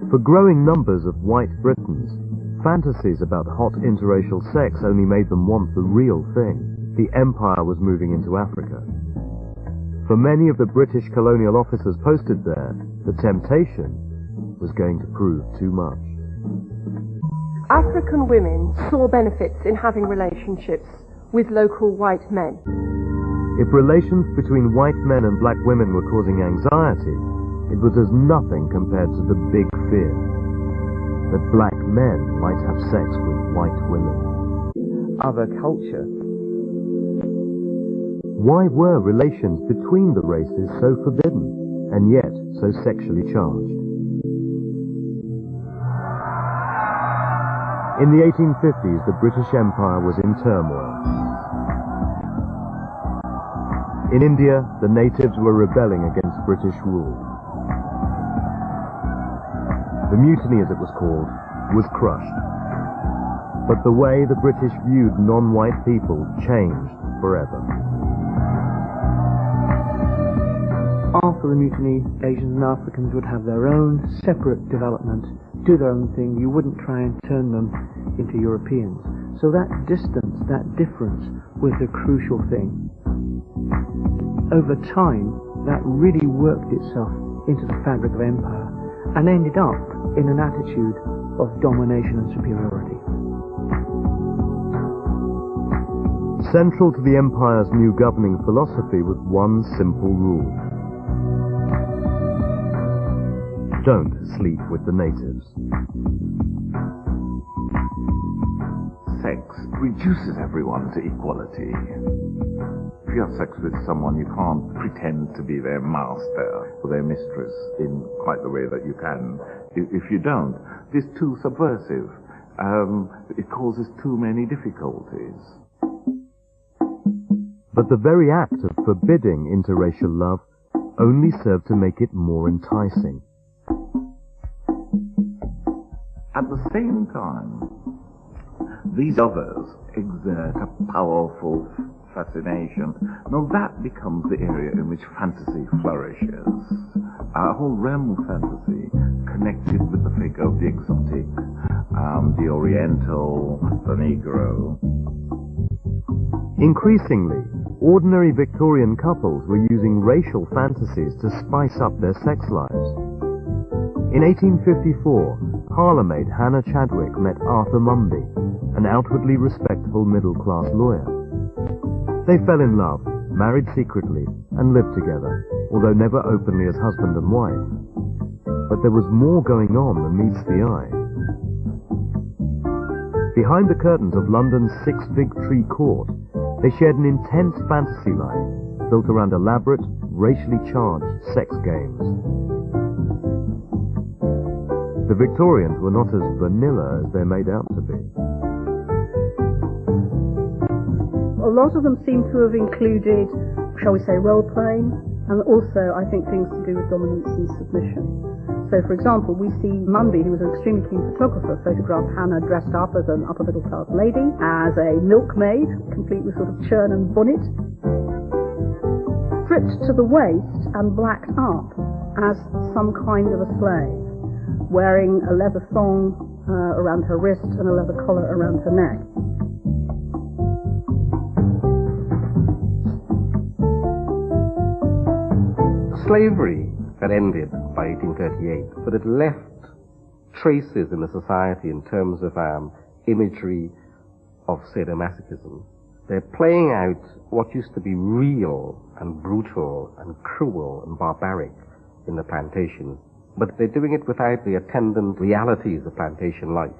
For growing numbers of white Britons, fantasies about hot interracial sex only made them want the real thing. The empire was moving into Africa. For many of the British colonial officers posted there, the temptation was going to prove too much. African women saw benefits in having relationships with local white men. If relations between white men and black women were causing anxiety, it was as nothing compared to the big fear that black men might have sex with white women. Other culture. Why were relations between the races so forbidden, and yet so sexually charged? In the 1850s, the British Empire was in turmoil. In India, the natives were rebelling against British rule. The mutiny, as it was called, was crushed. But the way the British viewed non-white people changed forever. After the mutiny, Asians and Africans would have their own separate development, do their own thing. You wouldn't try and turn them into Europeans. So that distance, that difference, was a crucial thing. Over time, that really worked itself into the fabric of empire and ended up in an attitude of domination and superiority. Central to the empire's new governing philosophy was one simple rule. Don't sleep with the natives. Sex reduces everyone to equality. If you have sex with someone, you can't pretend to be their master or their mistress in quite the way that you can. If you don't, it's too subversive. It causes too many difficulties. But the very act of forbidding interracial love only served to make it more enticing. At the same time, these others exert a powerful fascination. Now that becomes the area in which fantasy flourishes. A whole realm of fantasy connected with the figure of the exotic, the oriental, the Negro. Increasingly, ordinary Victorian couples were using racial fantasies to spice up their sex lives. In 1854, parlour-maid Hannah Chadwick met Arthur Mumby, an outwardly respectable middle-class lawyer. They fell in love, married secretly, and lived together, although never openly as husband and wife. But there was more going on than meets the eye. Behind the curtains of London's Six Fig Tree Court, they shared an intense fantasy life built around elaborate, racially charged sex games. The Victorians were not as vanilla as they're made out to be. A lot of them seem to have included, shall we say, role-playing, and also, I think, things to do with dominance and submission. So, for example, we see Mumby, who was an extremely keen photographer, photograph Hannah dressed up as an upper-middle-class lady, as a milkmaid, complete with sort of churn and bonnet, stripped to the waist and blacked up as some kind of a slave, wearing a leather thong around her wrist and a leather collar around her neck. Slavery had ended by 1838, but it left traces in the society in terms of imagery of sadomasochism. They're playing out what used to be real and brutal and cruel and barbaric in the plantations, but they're doing it without the attendant realities of plantation life.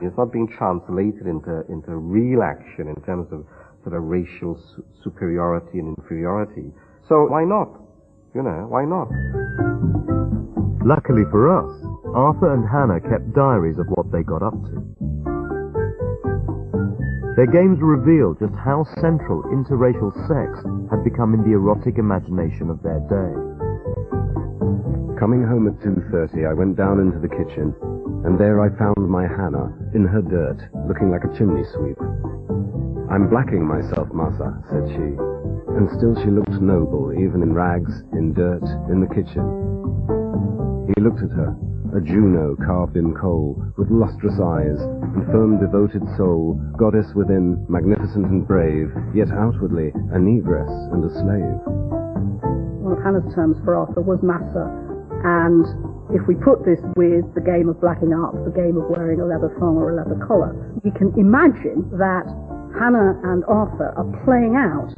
It's not being translated into real action in terms of sort of racial superiority and inferiority. So why not? You know, why not? Luckily for us, Arthur and Hannah kept diaries of what they got up to. Their games reveal just how central interracial sex had become in the erotic imagination of their day. Coming home at 2:30, I went down into the kitchen, and there I found my Hannah, in her dirt, looking like a chimney sweep. "I'm blacking myself, Massa," said she, and still she looked noble, even in rags, in dirt, in the kitchen. He looked at her, a Juno carved in coal, with lustrous eyes and firm devoted soul, goddess within, magnificent and brave, yet outwardly a negress and a slave. One of Hannah's terms for Arthur was massa, and if we put this with the game of blacking up, the game of wearing a leather thong or a leather collar, we can imagine that Hannah and Arthur are playing out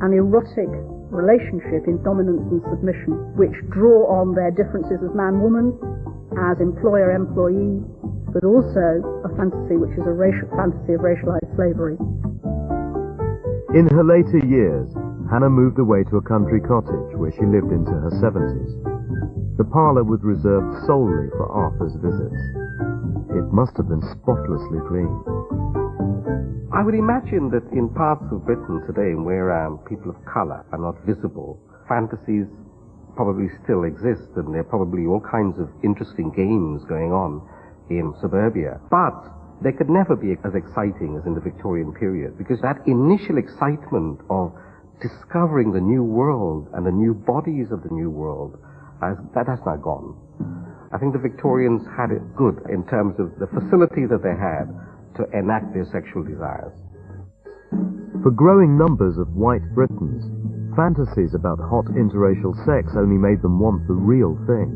an erotic relationship in dominance and submission, which draw on their differences as man-woman, as employer-employee, but also a fantasy which is a fantasy of racialized slavery. In her later years, Hannah moved away to a country cottage where she lived into her 70s. The parlour was reserved solely for Arthur's visits. It must have been spotlessly clean. I would imagine that in parts of Britain today where people of colour are not visible, fantasies probably still exist, and there are probably all kinds of interesting games going on in suburbia. But they could never be as exciting as in the Victorian period, because that initial excitement of discovering the new world and the new bodies of the new world, that has now gone. I think the Victorians had it good in terms of the facility that they had to enact their sexual desires. For growing numbers of white Britons, fantasies about hot interracial sex only made them want the real thing.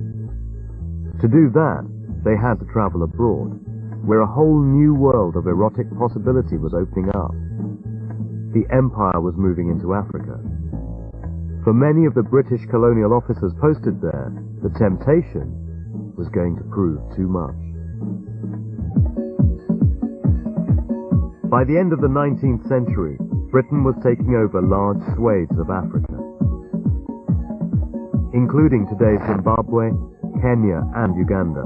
To do that, they had to travel abroad, where a whole new world of erotic possibility was opening up. The empire was moving into Africa. For many of the British colonial officers posted there, the temptation was going to prove too much. By the end of the 19th century, Britain was taking over large swathes of Africa, including today's Zimbabwe, Kenya, and Uganda.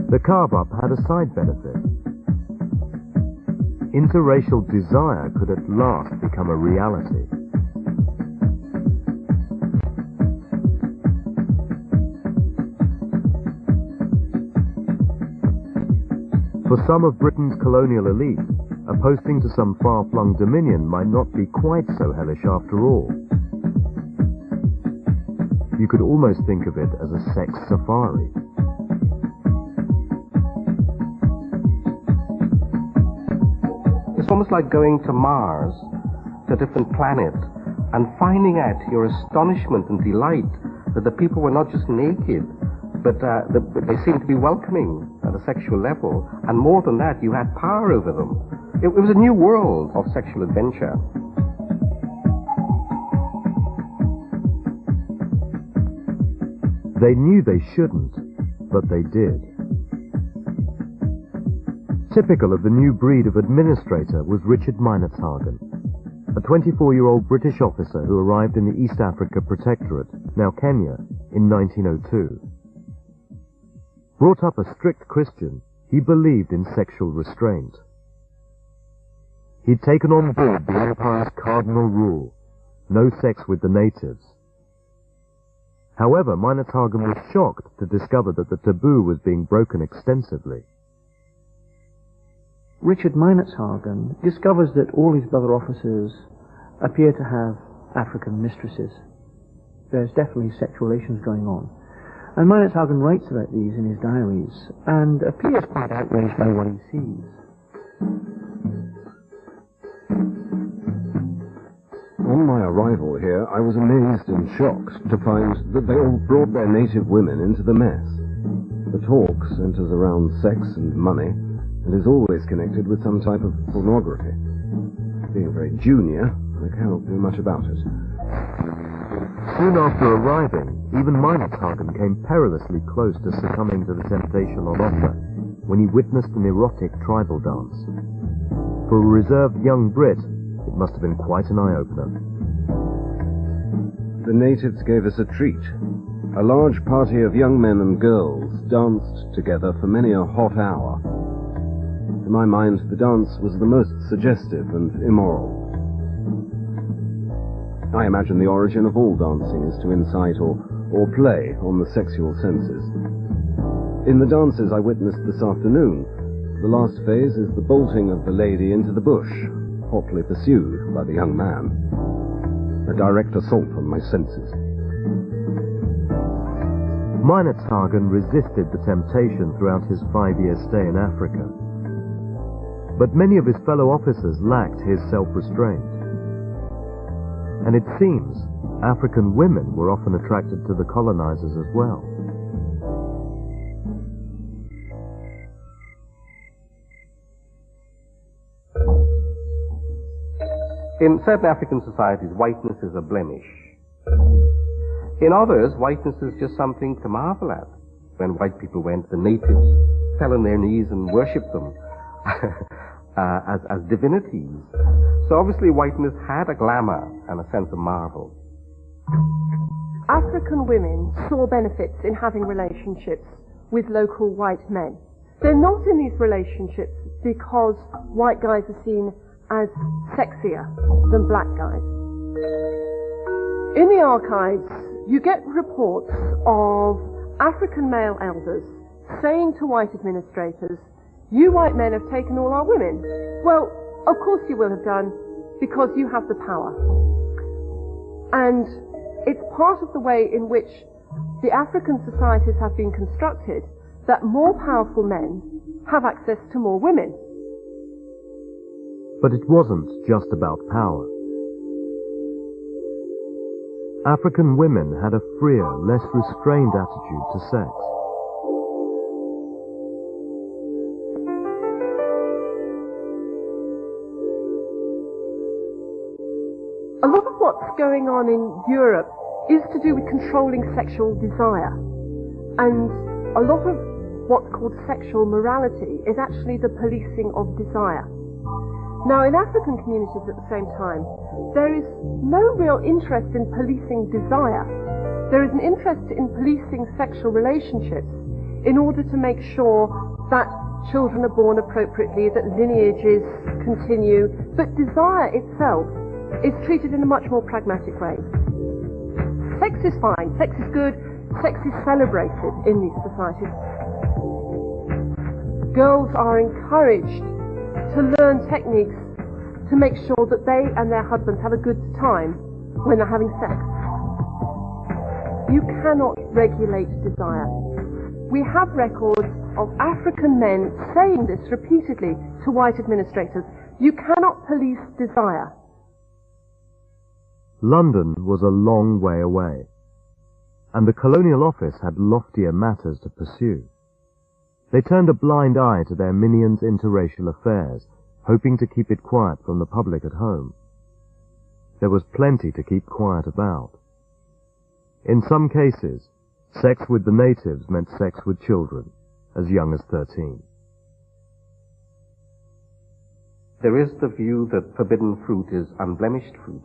The carve-up had a side benefit. Interracial desire could at last become a reality. For some of Britain's colonial elite, a posting to some far-flung dominion might not be quite so hellish after all. You could almost think of it as a sex safari. It's almost like going to Mars, to a different planet, and finding out to your astonishment and delight that the people were not just naked, but they seemed to be welcoming at a sexual level, and more than that, you had power over them. It was a new world of sexual adventure. They knew they shouldn't, but they did. Typical of the new breed of administrator was Richard Meinertzhagen, a 24-year-old British officer who arrived in the East Africa Protectorate, now Kenya, in 1902. Brought up a strict Christian, he believed in sexual restraint. He'd taken on board the empire's cardinal rule, no sex with the natives. However, Meinertzhagen was shocked to discover that the taboo was being broken extensively. Richard Meinertzhagen discovers that all his brother officers appear to have African mistresses. There's definitely sexual relations going on. And Meinertzhagen writes about these in his diaries, and appears quite outraged by what he sees. On my arrival here, I was amazed and shocked to find that they all brought their native women into the mess. The talk centers around sex and money, and is always connected with some type of pornography. Being very junior, I cannot do much about it. Soon after arriving, even Meinertzhagen came perilously close to succumbing to the temptation on offer when he witnessed an erotic tribal dance. For a reserved young Brit, it must have been quite an eye-opener. The natives gave us a treat. A large party of young men and girls danced together for many a hot hour. To my mind, the dance was the most suggestive and immoral. I imagine the origin of all dancing is to incite or play on the sexual senses. In the dances I witnessed this afternoon, the last phase is the bolting of the lady into the bush, hotly pursued by the young man. a direct assault on my senses. Meinert-Hagen resisted the temptation throughout his 5-year stay in Africa. But many of his fellow officers lacked his self-restraint. And it seems African women were often attracted to the colonizers as well. In certain African societies, whiteness is a blemish. In others, whiteness is just something to marvel at. When white people went, the natives fell on their knees and worshipped them as divinities. So obviously whiteness had a glamour and a sense of marvel. African women saw benefits in having relationships with local white men. They're not in these relationships because white guys are seen as sexier than black guys. In the archives, you get reports of African male elders saying to white administrators, "You white men have taken all our women." Well, of course you will have done, because you have the power. And it's part of the way in which the African societies have been constructed that more powerful men have access to more women. But it wasn't just about power. African women had a freer, less restrained attitude to sex. A lot of what's going on in Europe is to do with controlling sexual desire. And a lot of what's called sexual morality is actually the policing of desire. Now, in African communities at the same time, there is no real interest in policing desire. There is an interest in policing sexual relationships in order to make sure that children are born appropriately, that lineages continue, but desire itself is treated in a much more pragmatic way. Sex is fine, sex is good, sex is celebrated in these societies. Girls are encouraged to learn techniques to make sure that they and their husbands have a good time when they're having sex. You cannot regulate desire. We have records of African men saying this repeatedly to white administrators. You cannot police desire. London was a long way away, and the Colonial Office had loftier matters to pursue. They turned a blind eye to their minions' interracial affairs, hoping to keep it quiet from the public at home. There was plenty to keep quiet about. In some cases, sex with the natives meant sex with children, as young as 13. There is the view that forbidden fruit is unblemished fruit.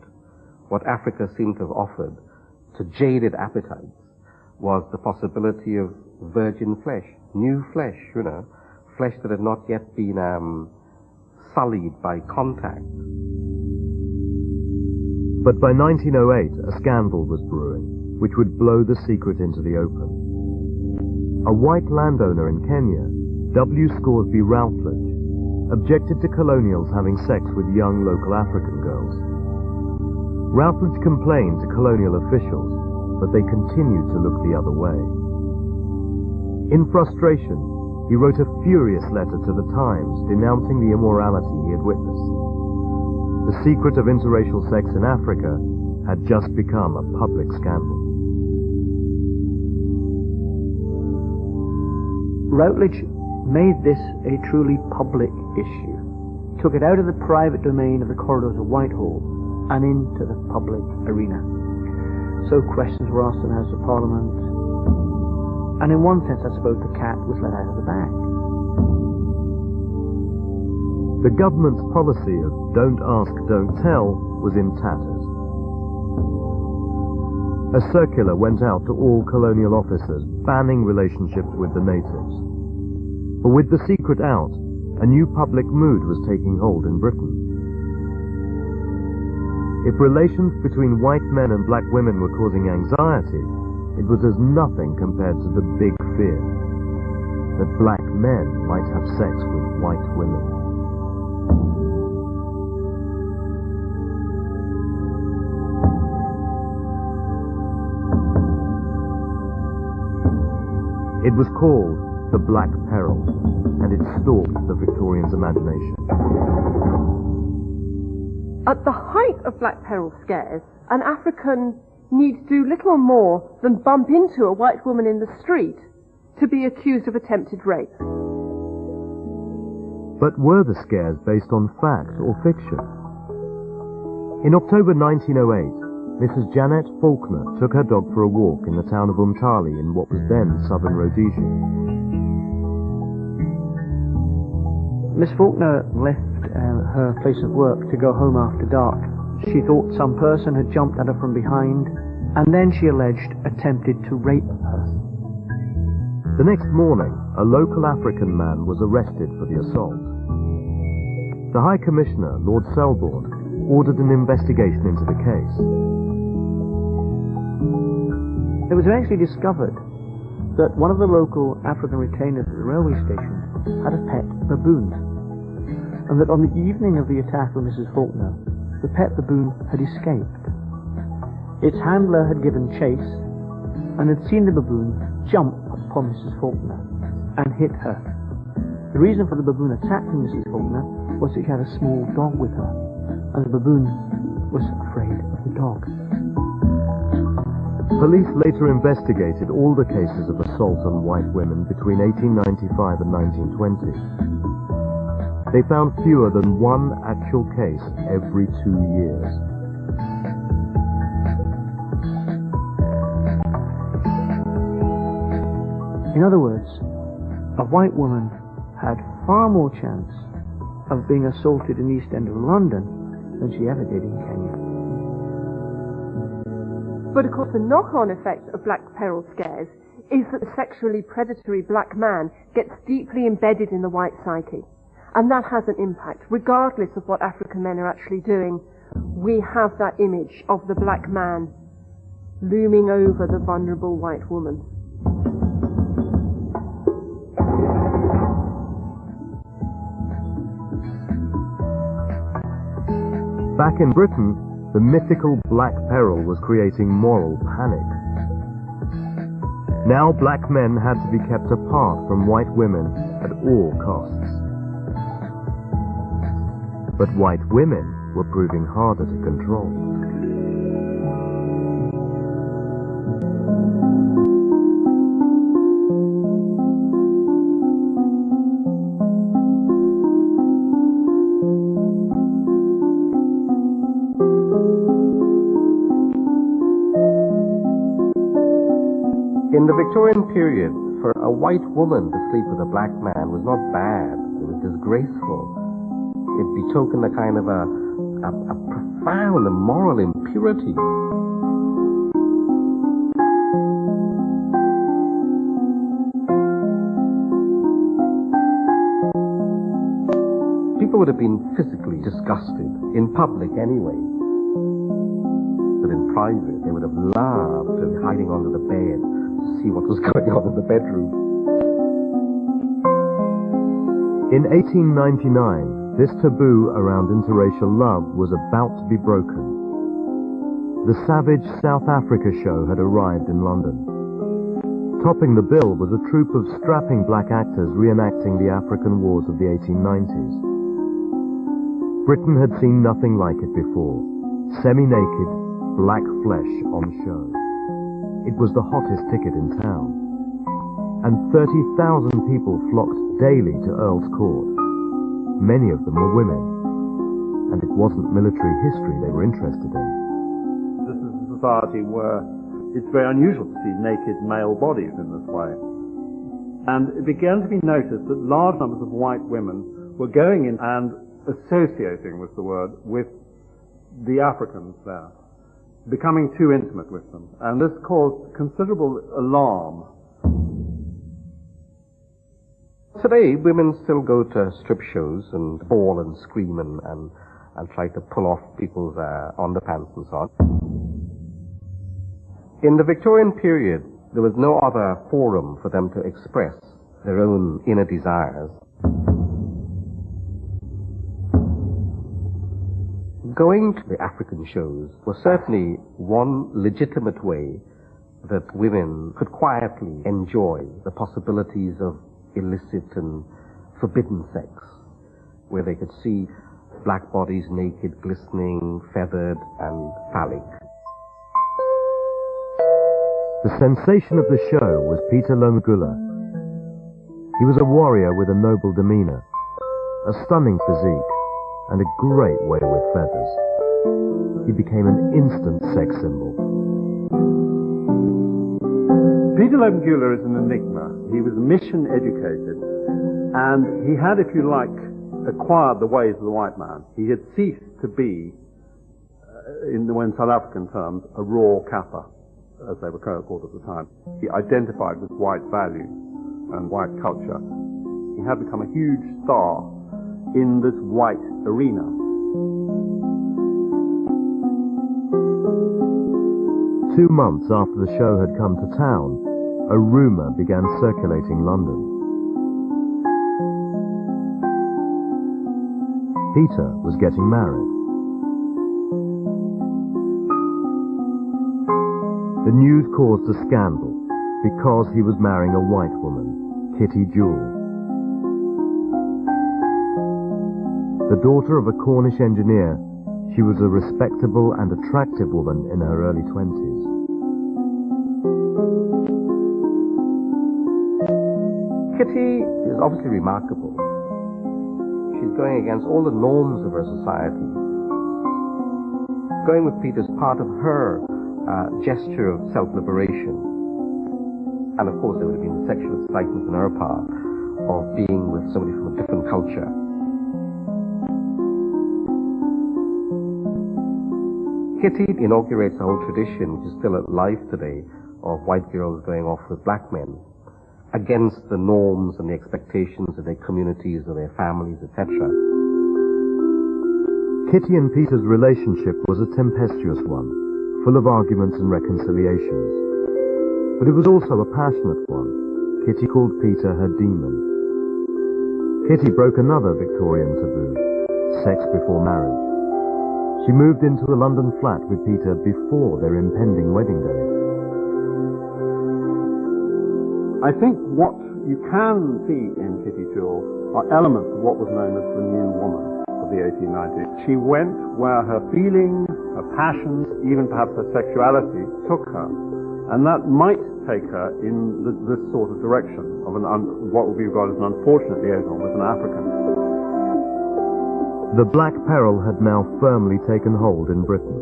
What Africa seemed to have offered to jaded appetites was the possibility of virgin flesh, new flesh, flesh that had not yet been sullied by contact. But by 1908, a scandal was brewing, which would blow the secret into the open. A white landowner in Kenya, W. Scoresby Routledge, objected to colonials having sex with young local African girls. Routledge complained to colonial officials, but they continued to look the other way. In frustration, he wrote a furious letter to the Times denouncing the immorality he had witnessed. The secret of interracial sex in Africa had just become a public scandal. Routledge made this a truly public issue, took it out of the private domain of the corridors of Whitehall and into the public arena. So questions were asked in the House of Parliament, and in one sense I suppose the cat was let out of the bag. The government's policy of don't ask, don't tell was in tatters. A circular went out to all colonial officers banning relationships with the natives. But with the secret out, a new public mood was taking hold in Britain. If relations between white men and black women were causing anxiety, it was as nothing compared to the big fear that black men might have sex with white women. It was called the Black Peril, and it stalked the Victorians' imagination. At the height of Black Peril scares, an African need do little more than bump into a white woman in the street to be accused of attempted rape. But were the scares based on fact or fiction? In October 1908, Mrs. Janet Faulkner took her dog for a walk in the town of Umtali in what was then southern Rhodesia. Miss Faulkner left her place of work to go home after dark. She thought some person had jumped at her from behind, and then she alleged attempted to rape her. The next morning, a local African man was arrested for the assault. The High Commissioner, Lord Selborne, ordered an investigation into the case. It was eventually discovered that one of the local African retainers at the railway station had a pet baboon, and that on the evening of the attack on Mrs. Faulkner, the pet baboon had escaped. Its handler had given chase and had seen the baboon jump upon Mrs. Faulkner and hit her. The reason for the baboon attacking Mrs. Faulkner was that she had a small dog with her, and the baboon was afraid of the dog. Police later investigated all the cases of assault on white women between 1895 and 1920. They found fewer than one actual case every 2 years. In other words, a white woman had far more chance of being assaulted in the East End of London than she ever did in Kenya. But of course the knock-on effect of Black Peril scares is that the sexually predatory black man gets deeply embedded in the white psyche. And that has an impact. Regardless of what African men are actually doing, we have that image of the black man looming over the vulnerable white woman. Back in Britain, the mythical Black Peril was creating moral panic. Now black men had to be kept apart from white women at all costs. But white women were proving harder to control. In the Victorian period, for a white woman to sleep with a black man was not bad. It was disgraceful. It betokened a kind of a profound moral impurity. People would have been physically disgusted, in public anyway. But in private, they would have loved to be hiding under the bed to see what was going on in the bedroom. In 1899, this taboo around interracial love was about to be broken. The savage South Africa show had arrived in London. Topping the bill was a troupe of strapping black actors reenacting the African wars of the 1890s. Britain had seen nothing like it before. Semi-naked, black flesh on show. It was the hottest ticket in town. And 30,000 people flocked daily to Earl's Court. Many of them were women, and it wasn't military history they were interested in. This is a society where it's very unusual to see naked male bodies in this way. And it began to be noticed that large numbers of white women were going in and associating with the word with the Africans there, becoming too intimate with them. And this caused considerable alarm. Today, women still go to strip shows and bawl and scream and try to pull off people's underpants and so on. In the Victorian period, there was no other forum for them to express their own inner desires. Going to the African shows was certainly one legitimate way that women could quietly enjoy the possibilities of illicit and forbidden sex, where they could see black bodies naked, glistening, feathered, and phallic. The sensation of the show was Peter Lomgula. He was a warrior with a noble demeanor, a stunning physique, and a great way with feathers. He became an instant sex symbol. Peter Lomgula is an enigma. He was mission educated, and he had, if you like, acquired the ways of the white man. He had ceased to be, in South African terms, a raw Kappa, as they were called at the time. He identified with white values and white culture. He had become a huge star in this white arena. Two months after the show had come to town, a rumour began circulating London. Peter was getting married. The news caused a scandal because he was marrying a white woman, Kitty Jewell. The daughter of a Cornish engineer, she was a respectable and attractive woman in her early 20s. Kitty is obviously remarkable. She's going against all the norms of her society. Going with Peter is part of her gesture of self-liberation. And of course there would have been sexual excitement on her part of being with somebody from a different culture. Kitty inaugurates a whole tradition which is still alive today of white girls going off with black men against the norms and the expectations of their communities or their families, etc. Kitty and Peter's relationship was a tempestuous one, full of arguments and reconciliations. But it was also a passionate one. Kitty called Peter her demon. Kitty broke another Victorian taboo, sex before marriage. She moved into a London flat with Peter before their impending wedding day. I think what you can see in Kitty Jewell are elements of what was known as the New Woman of the 1890s. She went where her feelings, her passions, even perhaps her sexuality took her. And that might take her in this sort of direction of what would be regarded as an unfortunate liaison with an African. The Black Peril had now firmly taken hold in Britain,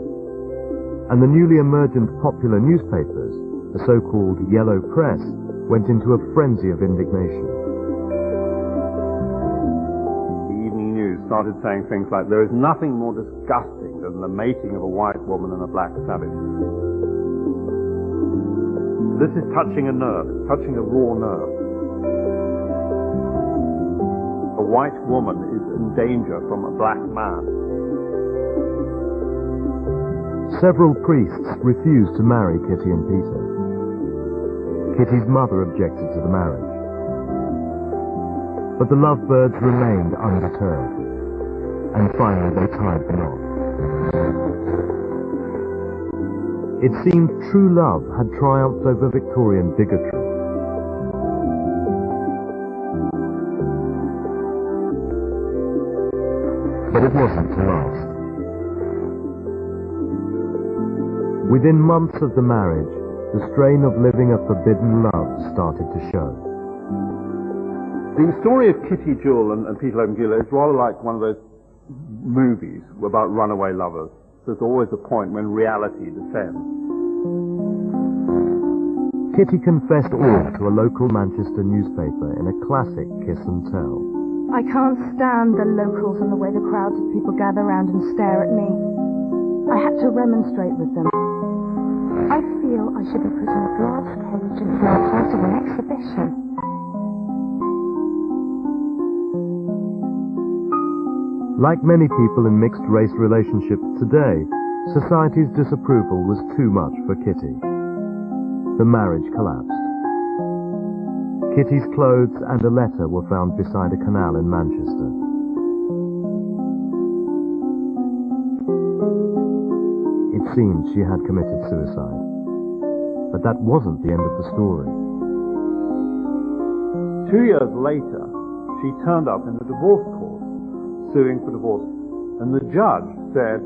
and the newly emergent popular newspapers, the so-called Yellow Press, went into a frenzy of indignation. The Evening News started saying things like, "There is nothing more disgusting than the mating of a white woman and a black savage. This is touching a nerve, touching a raw nerve. A white woman is in danger from a black man." Several priests refused to marry Kitty and Peter. Kitty's mother objected to the marriage. But the lovebirds remained undeterred, and finally they tied the knot. It seemed true love had triumphed over Victorian bigotry. But it wasn't to last. Within months of the marriage, the strain of living a forbidden love started to show. The story of Kitty Jewell and Peter Lomgula is rather like one of those movies about runaway lovers. There's always a point when reality descends. Kitty confessed all to a local Manchester newspaper in a classic kiss and tell. "I can't stand the locals and the way the crowds of people gather around and stare at me. I had to remonstrate with them. I feel I should be put in a glass cage and feel part of an exhibition." Like many people in mixed-race relationships today, society's disapproval was too much for Kitty. The marriage collapsed. Kitty's clothes and a letter were found beside a canal in Manchester. It seemed she had committed suicide. But that wasn't the end of the story. 2 years later, she turned up in the divorce court, suing for divorce. And the judge said,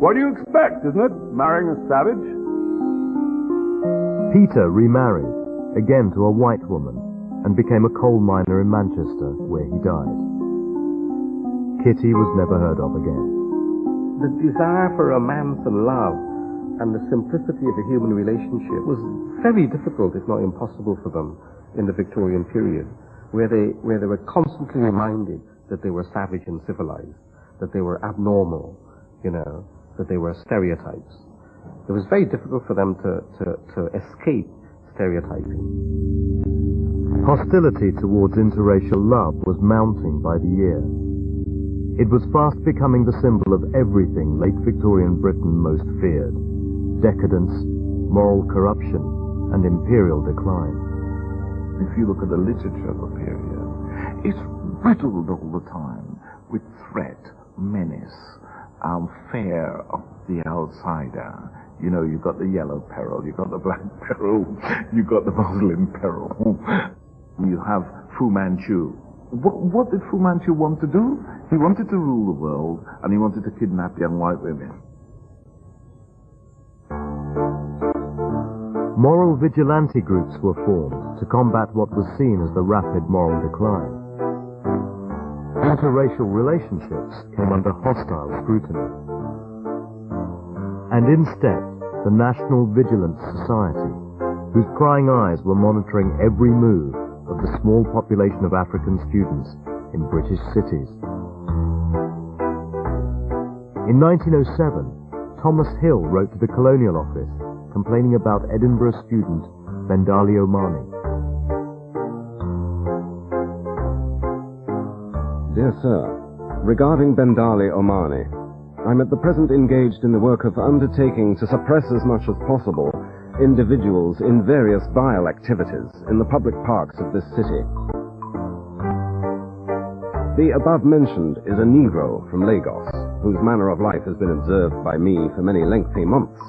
"What do you expect, isn't it? Marrying a savage?" Peter remarried, again to a white woman, and became a coal miner in Manchester, where he died. Kitty was never heard of again. The desire for romance and love and the simplicity of a human relationship was very difficult, if not impossible, for them in the Victorian period, where they were constantly reminded that they were savage and civilized, that they were abnormal, that they were stereotypes. It was very difficult for them to escape stereotyping. Hostility towards interracial love was mounting by the year. It was fast becoming the symbol of everything late Victorian Britain most feared: decadence, moral corruption, and imperial decline. If you look at the literature of the period, it's riddled all the time with threat, menace, fear of the outsider. You've got the yellow peril, you've got the black peril, you've got the Muslim peril. You have Fu Manchu. What did Fu Manchu want to do? He wanted to rule the world, and he wanted to kidnap young white women. Moral vigilante groups were formed to combat what was seen as the rapid moral decline. Interracial relationships came under hostile scrutiny. And instead, the National Vigilance Society, whose prying eyes were monitoring every move of the small population of African students in British cities. In 1907, Thomas Hill wrote to the Colonial Office complaining about Edinburgh student Bendali Omani. Dear Sir, regarding Bendali Omani, I'm at the present engaged in the work of undertaking to suppress as much as possible individuals in various vile activities in the public parks of this city. The above mentioned is a Negro from Lagos, whose manner of life has been observed by me for many lengthy months.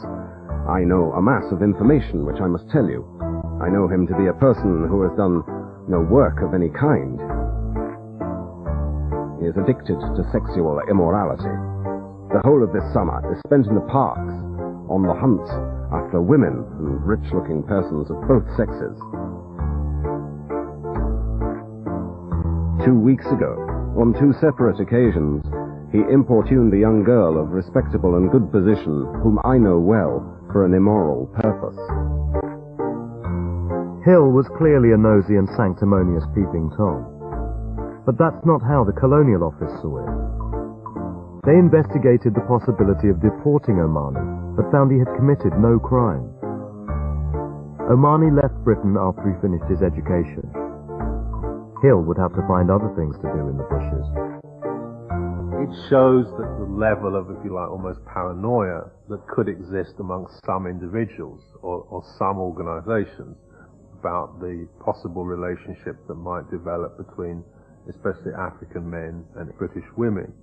I know a mass of information which I must tell you. I know him to be a person who has done no work of any kind. He is addicted to sexual immorality. The whole of this summer is spent in the parks, on the hunt after women and rich-looking persons of both sexes. 2 weeks ago, on 2 separate occasions, he importuned a young girl of respectable and good position, whom I know well, for an immoral purpose. Hill was clearly a nosy and sanctimonious peeping Tom. But that's not how the Colonial Office saw it. They investigated the possibility of deporting Omani, but found he had committed no crime. Omani left Britain after he finished his education. Hill would have to find other things to do in the bushes. It shows that the level of, if you like, almost paranoia that could exist amongst some individuals or some organizations about the possible relationship that might develop between especially African men and British women.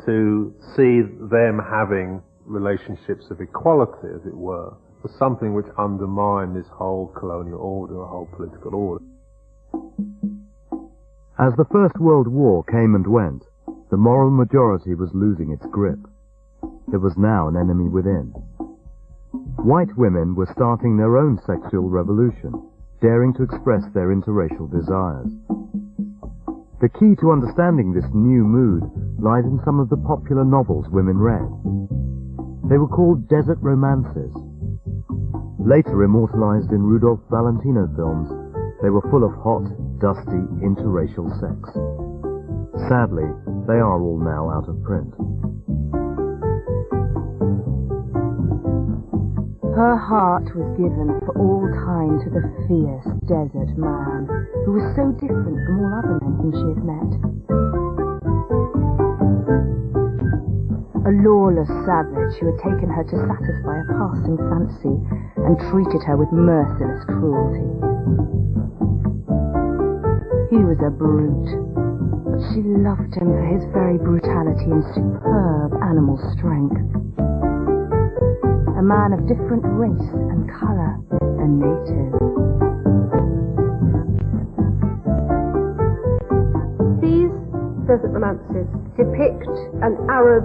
To see them having relationships of equality, as it were, was something which undermined this whole colonial order, or whole political order. As the First World War came and went, the moral majority was losing its grip. There was now an enemy within. White women were starting their own sexual revolution, daring to express their interracial desires. The key to understanding this new mood lies in some of the popular novels women read. They were called desert romances. Later immortalized in Rudolph Valentino films, they were full of hot, dusty, interracial sex. Sadly, they are all now out of print. Her heart was given for all time to the fierce desert man, who was so different from all other men whom she had met. A lawless savage who had taken her to satisfy a passing fancy and treated her with merciless cruelty. He was a brute, but she loved him for his very brutality and superb animal strength. A man of different race and in colour than native. These desert romances depict an Arab,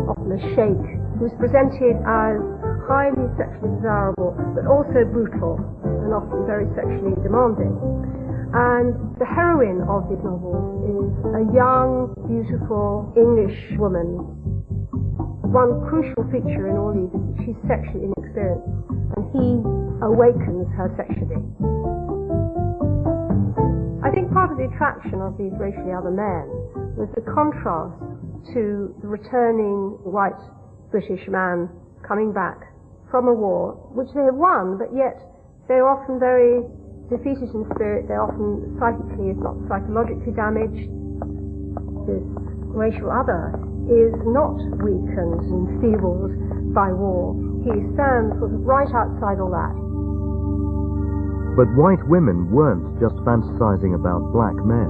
often a sheikh, who's presented as highly sexually desirable, but also brutal and often very sexually demanding. And the heroine of these novels is a young, beautiful English woman. One crucial feature in all these is that she's sexually inexperienced, and he awakens her sexually. I think part of the attraction of these racially other men was the contrast to the returning white British man coming back from a war which they have won, but yet they're often very defeated in spirit. They're often psychically, if not psychologically, damaged. This racial other is not weakened and enfeebled by war. He stands sort of right outside all that. But white women weren't just fantasizing about black men.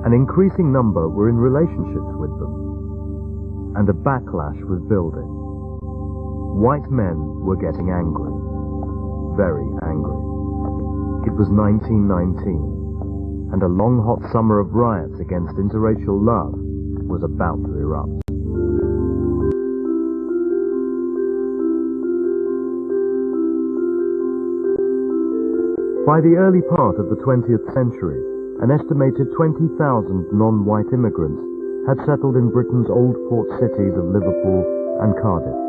An increasing number were in relationships with them. And a backlash was building. White men were getting angry. Very angry. It was 1919, and a long hot summer of riots against interracial love was about to erupt. By the early part of the 20th century, an estimated 20,000 non-white immigrants had settled in Britain's old port cities of Liverpool and Cardiff.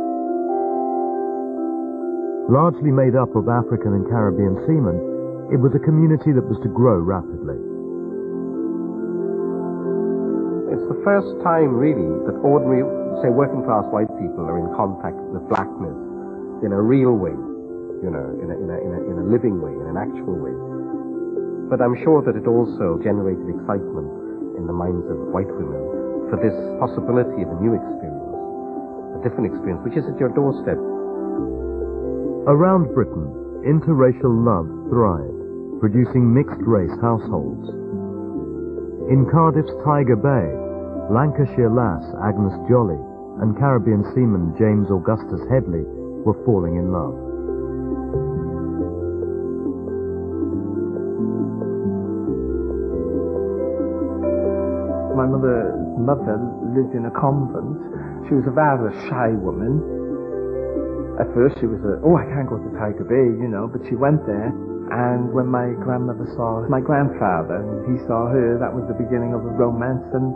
Largely made up of African and Caribbean seamen, it was a community that was to grow rapidly. It's the first time, really, that ordinary, say, working-class white people are in contact with blackness in a real way, you know, in a living way, in an actual way. But I'm sure that it also generated excitement in the minds of white women for this possibility of a new experience, a different experience, which is at your doorstep. Around Britain, interracial love thrived, producing mixed-race households. In Cardiff's Tiger Bay, Lancashire lass Agnes Jolly and Caribbean seaman James Augustus Headley were falling in love. My mother's mother lived in a convent. She was a rather shy woman. At first she was I can't go to Tiger Bay, you know, but she went there. And when my grandmother saw my grandfather, and he saw her, that was the beginning of a romance, and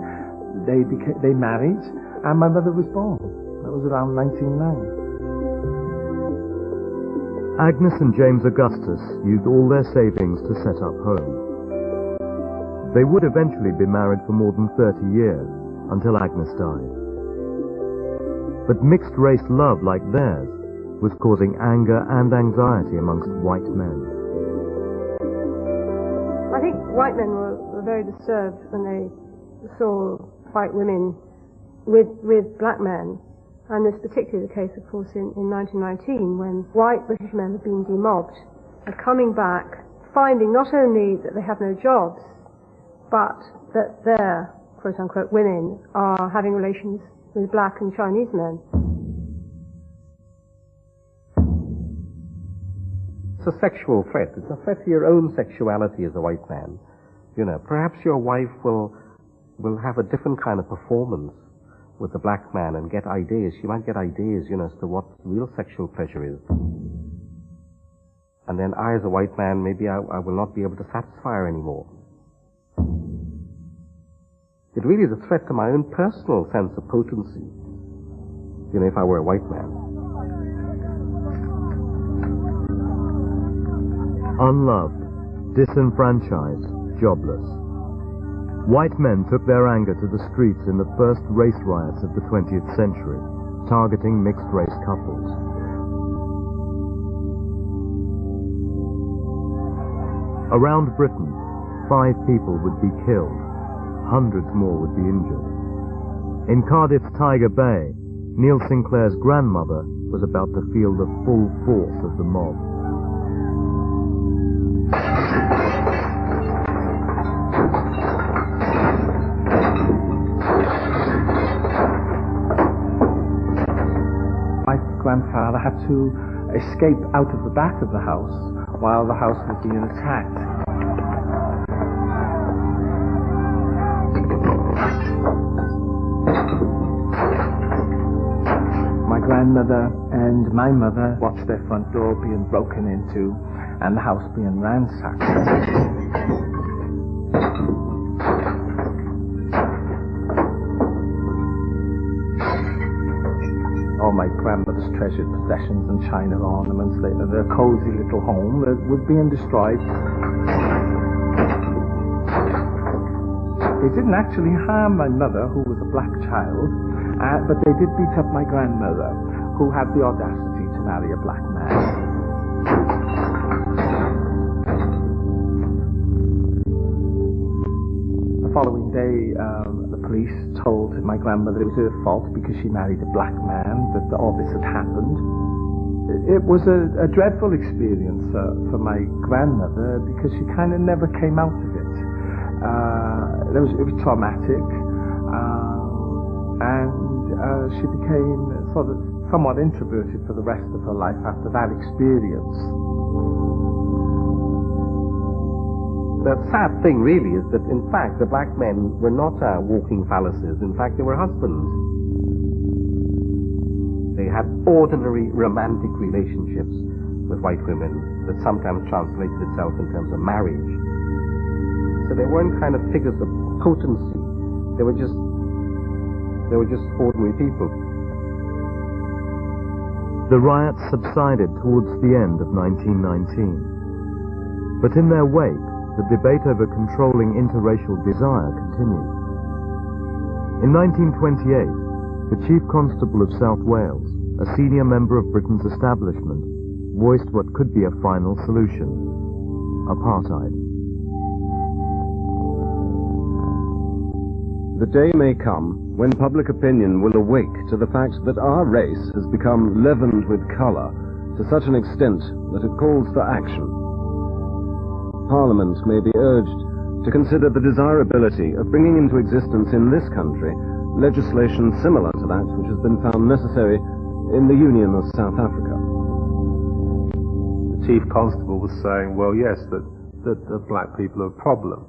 they married, and my mother was born. That was around 1909. Agnes and James Augustus used all their savings to set up home. They would eventually be married for more than 30 years, until Agnes died. But mixed-race love like theirs was causing anger and anxiety amongst white men. I think white men were very disturbed when they saw white women with black men. And this is particularly the case, of course, in 1919, when white British men have been demobbed, are coming back, finding not only that they have no jobs, but that their, quote-unquote, women are having relations with black and Chinese men. It's a sexual threat. It's a threat to your own sexuality as a white man. You know, perhaps your wife will have a different kind of performance with the black man and get ideas. She might get ideas, you know, as to what real sexual pleasure is. And then I, as a white man, maybe I will not be able to satisfy her anymore. It really is a threat to my own personal sense of potency, you know, if I were a white man. Unloved, disenfranchised, jobless. White men took their anger to the streets in the first race riots of the 20th century, targeting mixed-race couples. Around Britain, 5 people would be killed, hundreds more would be injured. In Cardiff's Tiger Bay, Neil Sinclair's grandmother was about to feel the full force of the mob. My grandfather had to escape out of the back of the house while the house was being attacked. My grandmother and my mother watched their front door being broken into and the house being ransacked. All my grandmother's treasured possessions and china ornaments, their cozy little home, was being destroyed. They didn't actually harm my mother, who was a black child, but they did beat up my grandmother, who had the audacity to marry a black man. The following day, the police told my grandmother it was her fault because she married a black man, that all this had happened. It was a dreadful experience for my grandmother because she kind of never came out of it. It was traumatic, and she became sort of somewhat introverted for the rest of her life after that experience. The sad thing really is that in fact the black men were not walking phalluses. In fact they were husbands. They had ordinary romantic relationships with white women that sometimes translated itself in terms of marriage. So they weren't kind of figures of potency. They were just ordinary people. The riots subsided towards the end of 1919. But in their wake, the debate over controlling interracial desire continued. In 1928, the Chief Constable of South Wales, a senior member of Britain's establishment, voiced what could be a final solution: apartheid. The day may come when public opinion will awake to the fact that our race has become leavened with colour to such an extent that it calls for action. Parliament may be urged to consider the desirability of bringing into existence in this country legislation similar to that which has been found necessary in the Union of South Africa. The Chief Constable was saying, well, yes, that black people are a problem.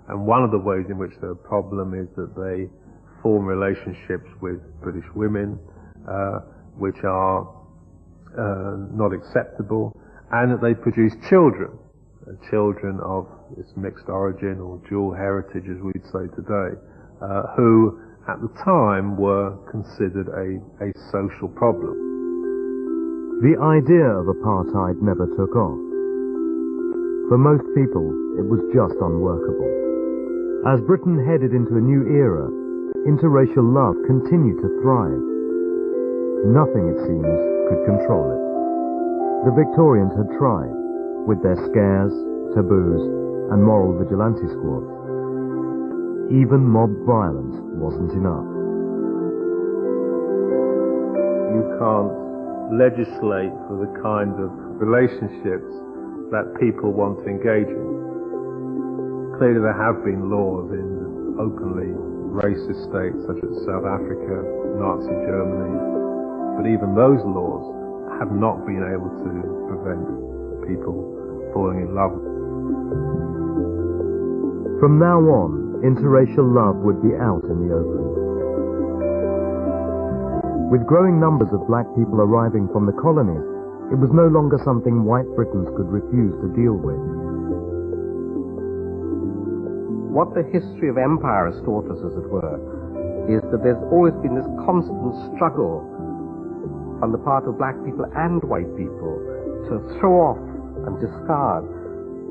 And one of the ways in which they're a problem is that they form relationships with British women, which are not acceptable, and that they produce children of this mixed origin or dual heritage, as we'd say today, who at the time were considered a social problem. The idea of apartheid never took off. For most people, it was just unworkable. As Britain headed into a new era, interracial love continued to thrive. Nothing, it seems, could control it. The Victorians had tried, with their scares, taboos, and moral vigilante squads. Even mob violence wasn't enough. You can't legislate for the kind of relationships that people want to engage in. Clearly there have been laws in openly racist states such as South Africa, Nazi Germany, but even those laws have not been able to prevent people falling in love. From now on, interracial love would be out in the open. With growing numbers of black people arriving from the colonies, it was no longer something white Britons could refuse to deal with. What the history of empire has taught us, as it were, is that there's always been this constant struggle on the part of black people and white people to throw off and discard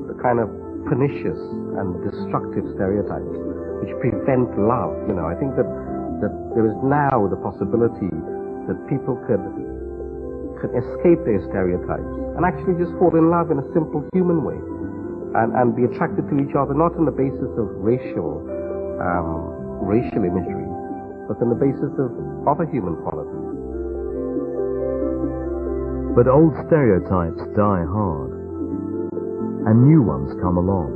the kind of pernicious and destructive stereotypes which prevent love. You know, I think that there is now the possibility that people could escape their stereotypes and actually just fall in love in a simple human way and be attracted to each other, not on the basis of racial imagery, but on the basis of other human qualities. But old stereotypes die hard, and new ones come along.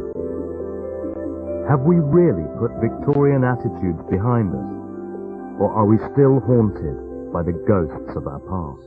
Have we really put Victorian attitudes behind us, or are we still haunted by the ghosts of our past?